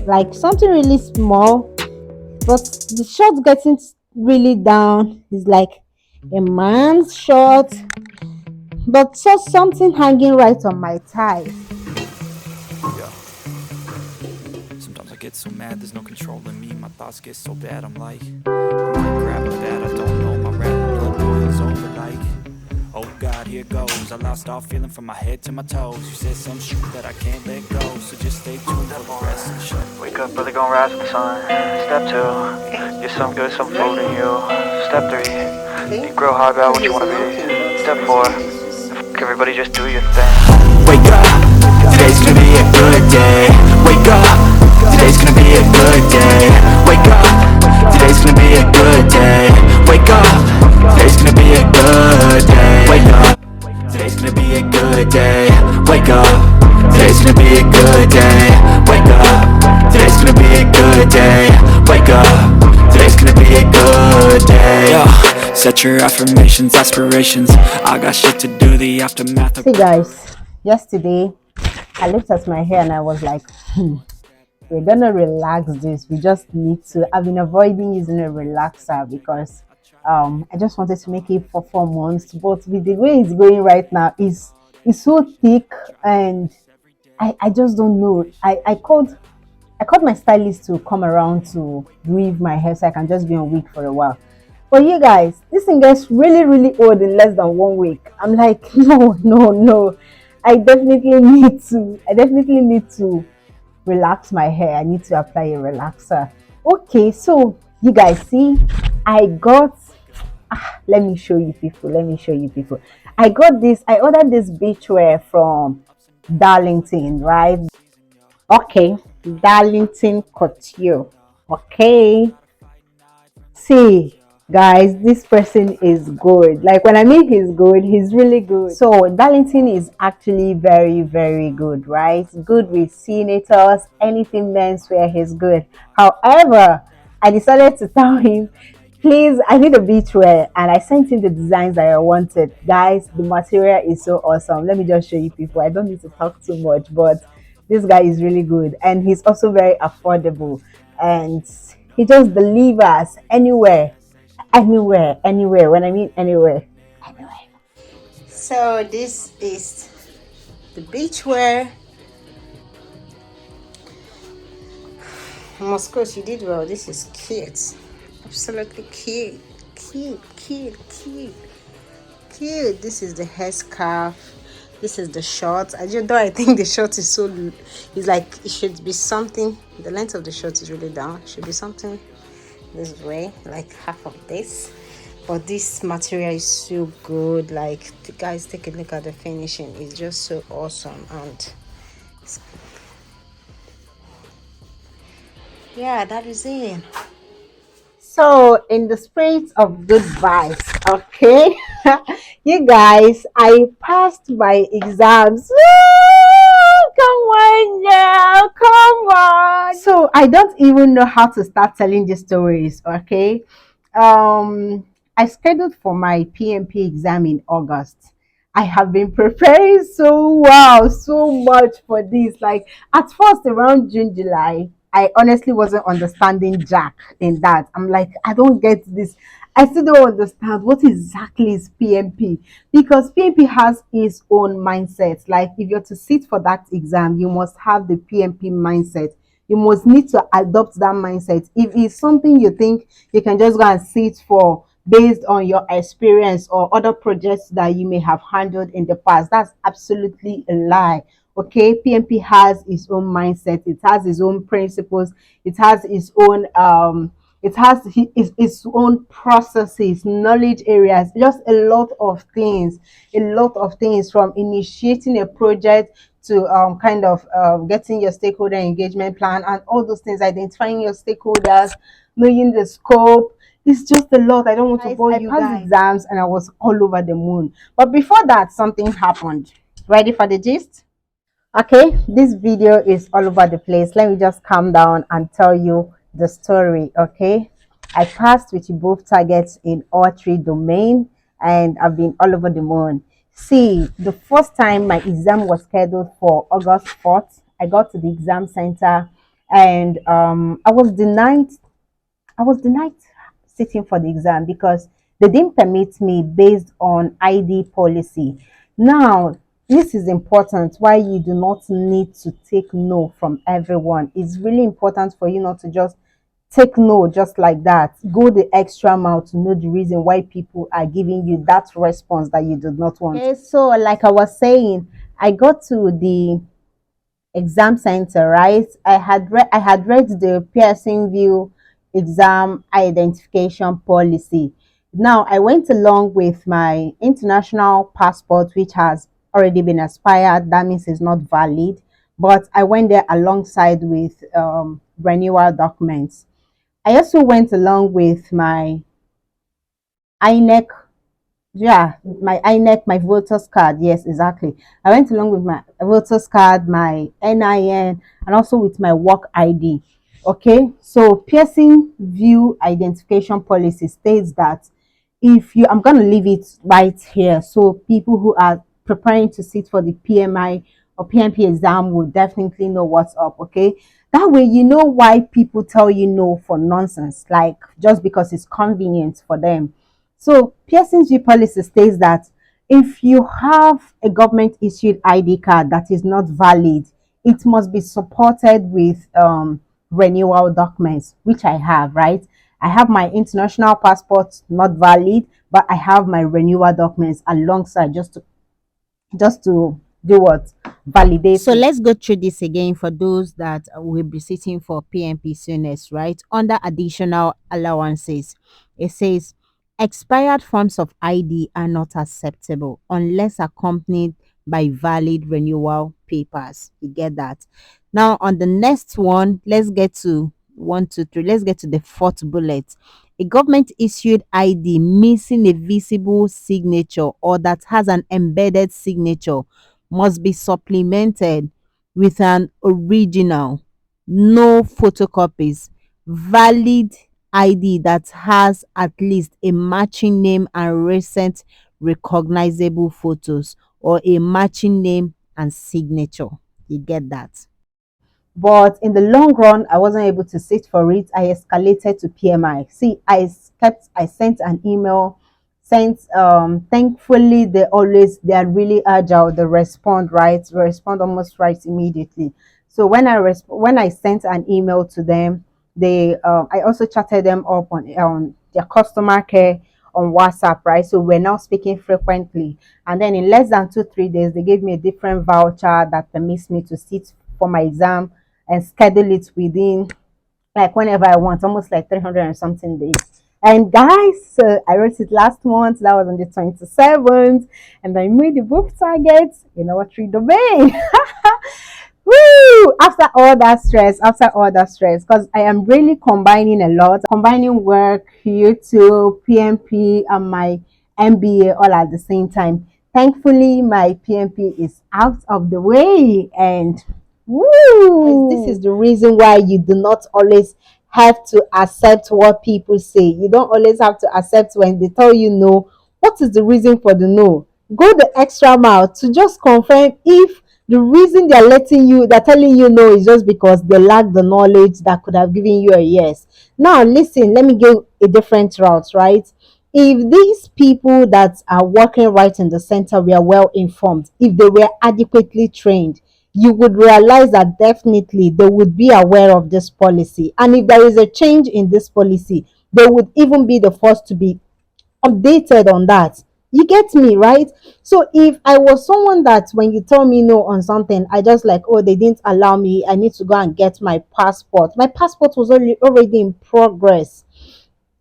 like something really small, but the short getting really down is like a man's short, but just something hanging right on my thigh. Yeah. Sometimes I get so mad, there's no controlling me. My thoughts get so bad, I'm like, I might grab a bat, I don't know. My rap blood boils over like, oh God, here goes. I lost all feeling from my head to my toes. You said some shit that I can't let go, so just stay tuned for the rest of the show. Wake up, brother, gonna rise with the sun. Step 2, get some good, some food in you. Step 3, think real hard about what you wanna be. Step 4, everybody just do your thing. Wake up, today's gonna be a good day. Wake up, today's gonna be a good day. Wake up, today's gonna be a good day. Wake up, today's gonna be a good day. Wake up, today's gonna be a good day. Wake up, today's gonna be a good day. Wake up, today's gonna be a good day. Wake up, today's gonna be a good day. Set your affirmations, aspirations. I got shit to do, the aftermath of. See guys, yesterday I looked at my hair and I was like, we're gonna relax this. We just need to. I've been avoiding using a relaxer because I just wanted to make it for 4 months. But with the way it's going right now, it's so thick, and I just don't know. I called my stylist to come around to weave my hair so I can just be on wig for a while. But you guys, this thing gets really, really old in less than 1 week. I'm like, no, no, no. I definitely need to relax my hair. I need to apply a relaxer. Okay, so you guys see, I got let me show you people. Let me show you people. I ordered this beachwear from Darlington, right? Okay, Darlington Couture. Okay. See, guys, this person is good. Like when I mean he's good, he's really good. So Darlington is actually very, very good, right? Good with senators, anything menswear, he's good. However, I decided to tell him, please, I need a beachwear, and I sent him the designs that I wanted. Guys, the material is so awesome. Let me just show you people. I don't need to talk too much, but this guy is really good, and he's also very affordable, and he just delivers anywhere, anywhere, anywhere. When I mean anywhere, anywhere. So this is the beachwear. Moscow, you did well. This is cute, absolutely cute, cute, cute, cute, cute. This is the headscarf. This is the short. I think the short is so. It's like it should be something. The length of the short is really down. It should be something this way, like half of this. But this material is so good. Like, guys, take a look at the finishing. It's just so awesome. And yeah, that is it. So, in the spirit of good vibes, okay, you guys, I passed my exams. Woo! Come on now, come on. So, I don't even know how to start telling these stories, okay? I scheduled for my PMP exam in August. I have been preparing so well, so much for this. Like at first, around June, July, I honestly wasn't understanding Jack in that. I'm like, I don't get this. I still don't understand what exactly is PMP, because PMP has its own mindset. Like if you're to sit for that exam, you must have the PMP mindset. You must need to adopt that mindset. If it's something you think you can just go and sit for based on your experience or other projects that you may have handled in the past, that's absolutely a lie. Okay, PMP has its own mindset, it has its own principles, it has its own its own processes, knowledge areas, just a lot of things, from initiating a project to kind of getting your stakeholder engagement plan and all those things, identifying your stakeholders, knowing the scope. It's just a lot. I don't want to bore you guys. I passed exams and I was all over the moon. But before that, something happened. Ready for the gist? Okay, this video is all over the place. Let me just calm down and tell you the story. Okay, I passed with both targets in all three domains, and I've been all over the moon. See, the first time my exam was scheduled for August 4th, I got to the exam center. and I was denied sitting for the exam because they didn't permit me based on ID policy. Now, this is important why you do not need to take no from everyone. It's really important for you not to just take no just like that. Go the extra mile to know the reason why people are giving you that response that you did not want. Okay, so like I was saying, I got to the exam center, right? I had read the Pearson View exam identification policy. Now I went along with my international passport, which has already been expired. That means it's not valid. But I went there alongside with renewal documents. I also went along with my INEC, yeah, my INEC, my voters card. Yes, exactly. I went along with my voters card, my NIN, and also with my work ID. Okay, so piercing view identification policy states that if you, I'm going to leave it right here. So people who are preparing to sit for the PMI or PMP exam will definitely know what's up. Okay, that way you know why people tell you no for nonsense, like just because it's convenient for them. So Pearson's G policy states that if you have a government issued ID card that is not valid, it must be supported with renewal documents, which I have, right? I have my international passport not valid, but I have my renewal documents alongside just to do what? Validate. So let's go through this again for those that will be sitting for PMP soonest, right? Under additional allowances, it says expired forms of ID are not acceptable unless accompanied by valid renewal papers. You get that? Now, on the next one, let's get to one, two, three. Let's get to the fourth bullet. A government issued ID missing a visible signature or that has an embedded signature must be supplemented with an original, no photocopies, valid ID that has at least a matching name and recent recognizable photos, or a matching name and signature. You get that? But in the long run, I wasn't able to sit for it. I escalated to PMI. See, I sent an email, sent thankfully they are really agile. They respond right, they respond almost right immediately. So when I sent an email to them, they I also chatted them up on their customer care on WhatsApp, right? So we're now speaking frequently. And then in less than 2 3 days, they gave me a different voucher that permits me to sit for my exam and schedule it within like whenever I want, almost like 300 and something days. And guys, I wrote it last month. That was on the 27th, and I made the both targets in our three domain. Woo! After all that stress, because I am really combining a lot, combining work, YouTube, PMP, and my MBA all at the same time. Thankfully, my PMP is out of the way, and woo! This is the reason why you do not always have to accept what people say. You don't always have to accept when they tell you no. What is the reason for the no? Go the extra mile to just confirm if the reason they're telling you no is just because they lack the knowledge that could have given you a yes. Now listen, let me give a different route, right? If these people that are working right in the center were well informed, if they were adequately trained, you would realize that definitely they would be aware of this policy. And if there is a change in this policy, they would even be the first to be updated on that. You get me, right? So if I was someone that when you tell me no on something, I just like, oh, they didn't allow me, I need to go and get my passport. My passport was already in progress.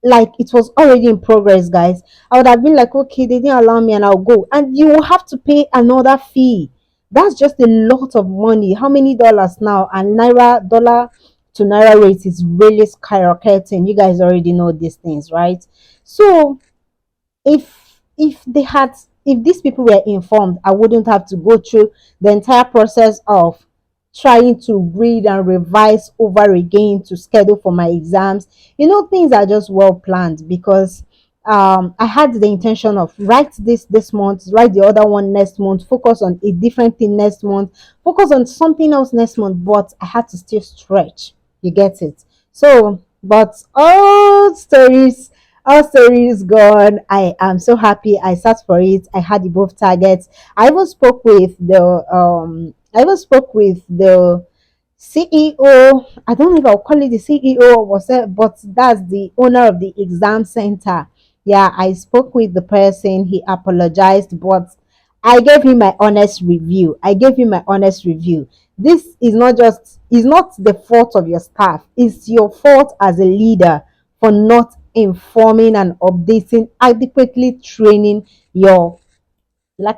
Like it was already in progress, guys. I would have been like, okay, they didn't allow me and I'll go. And you will have to pay another fee. That's just a lot of money. How many dollars now? And naira dollar to naira rate is really skyrocketing. You guys already know these things, right? So if these people were informed, I wouldn't have to go through the entire process of trying to read and revise over again to schedule for my exams. Things are just well planned because I had the intention of write this month, write the other one next month, focus on a different thing next month, focus on something else next month, but I had to still stretch. You get it? So, but all stories gone. I am so happy. I sat for it. I had the both targets. I even spoke with the CEO. I don't know if I'll call it the CEO or was it, but that's the owner of the exam center. Yeah, I spoke with the person. He apologized, but I gave him my honest review. I gave him my honest review. This is not the fault of your staff. It's your fault as a leader for not informing and updating, adequately training your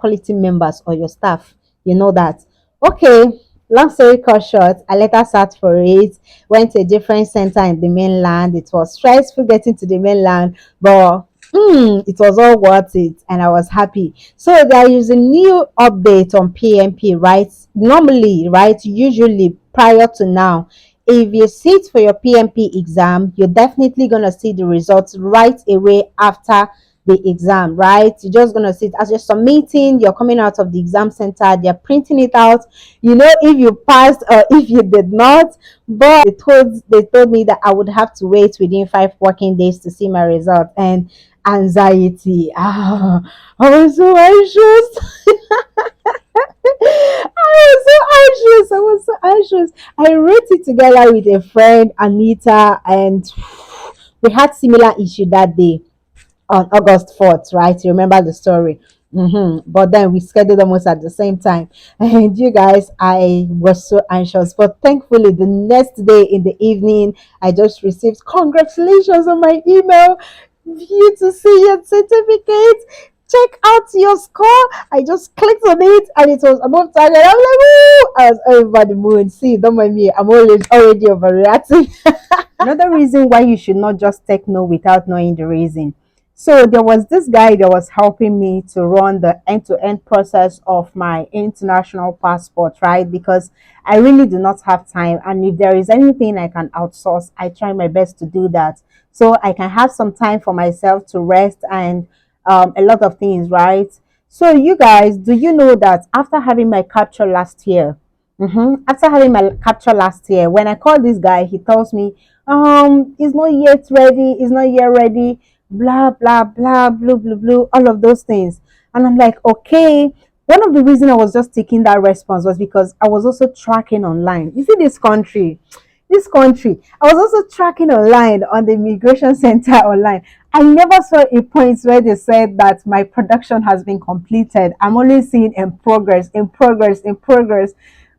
quality members or your staff. You know that. Okay, long story cut short, I later sat for it, went to a different center in the mainland. It was stressful getting to the mainland, but it was all worth it and I was happy. So there is a new update on PMP, right? Normally, right, usually prior to now, if you sit for your PMP exam, you're definitely going to see the results right away after the exam, right? You're just gonna sit as you're submitting, you're coming out of the exam center, they're printing it out, if you passed or if you did not. But they told me that I would have to wait within 5 working days to see my result. And anxiety. I was so anxious. I was so anxious. I wrote it together with a friend, Anita, and we had similar issue that day on August 4th, right? You remember the story. But then we scheduled almost at the same time. And you guys, I was so anxious. But thankfully, the next day in the evening, I just received congratulations on my email. You to see your certificate. Check out your score. I just clicked on it and it was above target. I'm like, woo! I was over the moon. See, don't mind me. I'm already overreacting. Another reason why you should not just take no without knowing the reason. So there was this guy that was helping me to run the end-to-end process of my international passport, right? Because I really do not have time. And if there is anything I can outsource, I try my best to do that. So I can have some time for myself to rest and a lot of things, right? So you guys, do you know that after having my capture last year, after having my capture last year, when I called this guy, he tells me, it's not yet ready, it's not yet ready, blah blah blah, blue blue blue, all of those things. And I'm like, okay. One of the reasons I was just taking that response was because I was also tracking online. You see, this country, I was also tracking online on the immigration center online. I never saw a point where they said that my production has been completed. I'm only seeing in progress, in progress, in progress.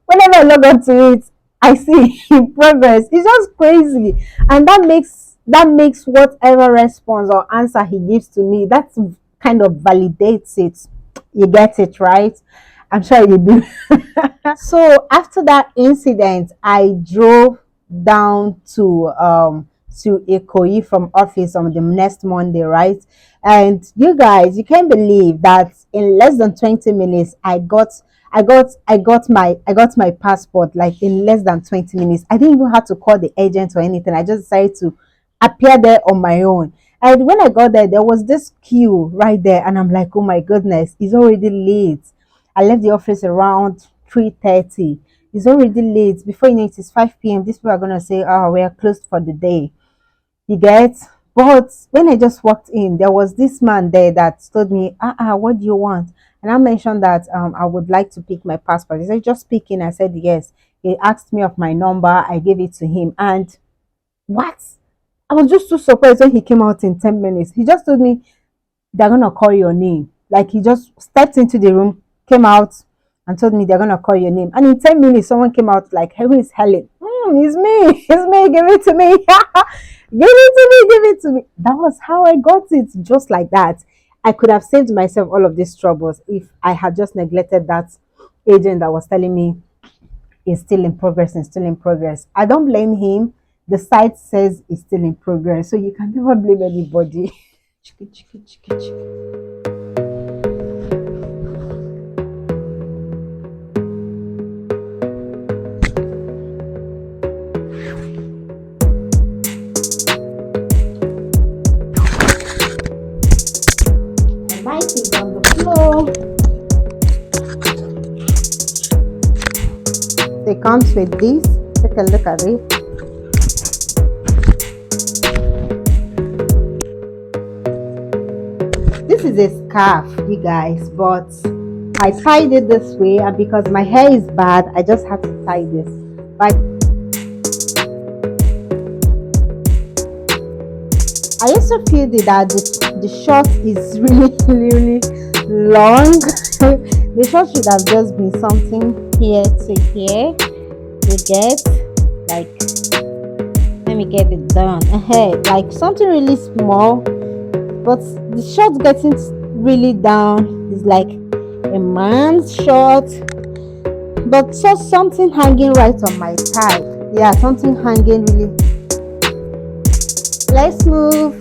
Whenever I log on to it, I see in progress. It's just crazy. And that makes whatever response or answer he gives to me, that kind of validates it. You get it, right? I'm sure you do. So after that incident, I drove down to Ikoyi from office on the next Monday, right? And you guys, you can't believe that in less than 20 minutes I got my passport, like in less than 20 minutes. I didn't even have to call the agent or anything. I just decided to appear there on my own. And when I got there, there was this queue right there, and I'm like, oh my goodness, it's already late. I left the office around 3:30. It's already late. Before you know it, it's 5 p.m. These people are gonna say, "Oh, we are closed for the day." You get? But when I just walked in, there was this man there that told me, what do you want? And I mentioned that I would like to pick my passport. He said, just pick in. I said yes. He asked me of my number. I gave it to him. And what? I was just so surprised when he came out in 10 minutes. He just told me, they're gonna call your name. Like he just stepped into the room, came out, and told me they're gonna call your name. And in 10 minutes, someone came out like, "Who is Helen?" It's me. It's me. Give it to me. Give it to me. Give it to me. That was how I got it, just like that. I could have saved myself all of these troubles if I had just neglected that agent that was telling me it's still in progress and still in progress. I don't blame him. The site says it's still in progress, so you can never blame anybody. Chiki, chiki, chiki, chiki. My mic is on the floor. It comes with this. Take a look at it. is a scarf, you guys, but I tied it this way, and because my hair is bad, I just had to tie this. But I also feel that the short is really, really long. The short should have just been something here to here. You get, like, let me get it done. Like something really small, but the short getting really down is like a man's short, but just something hanging right on my thigh. Yeah, something hanging really. Let's move.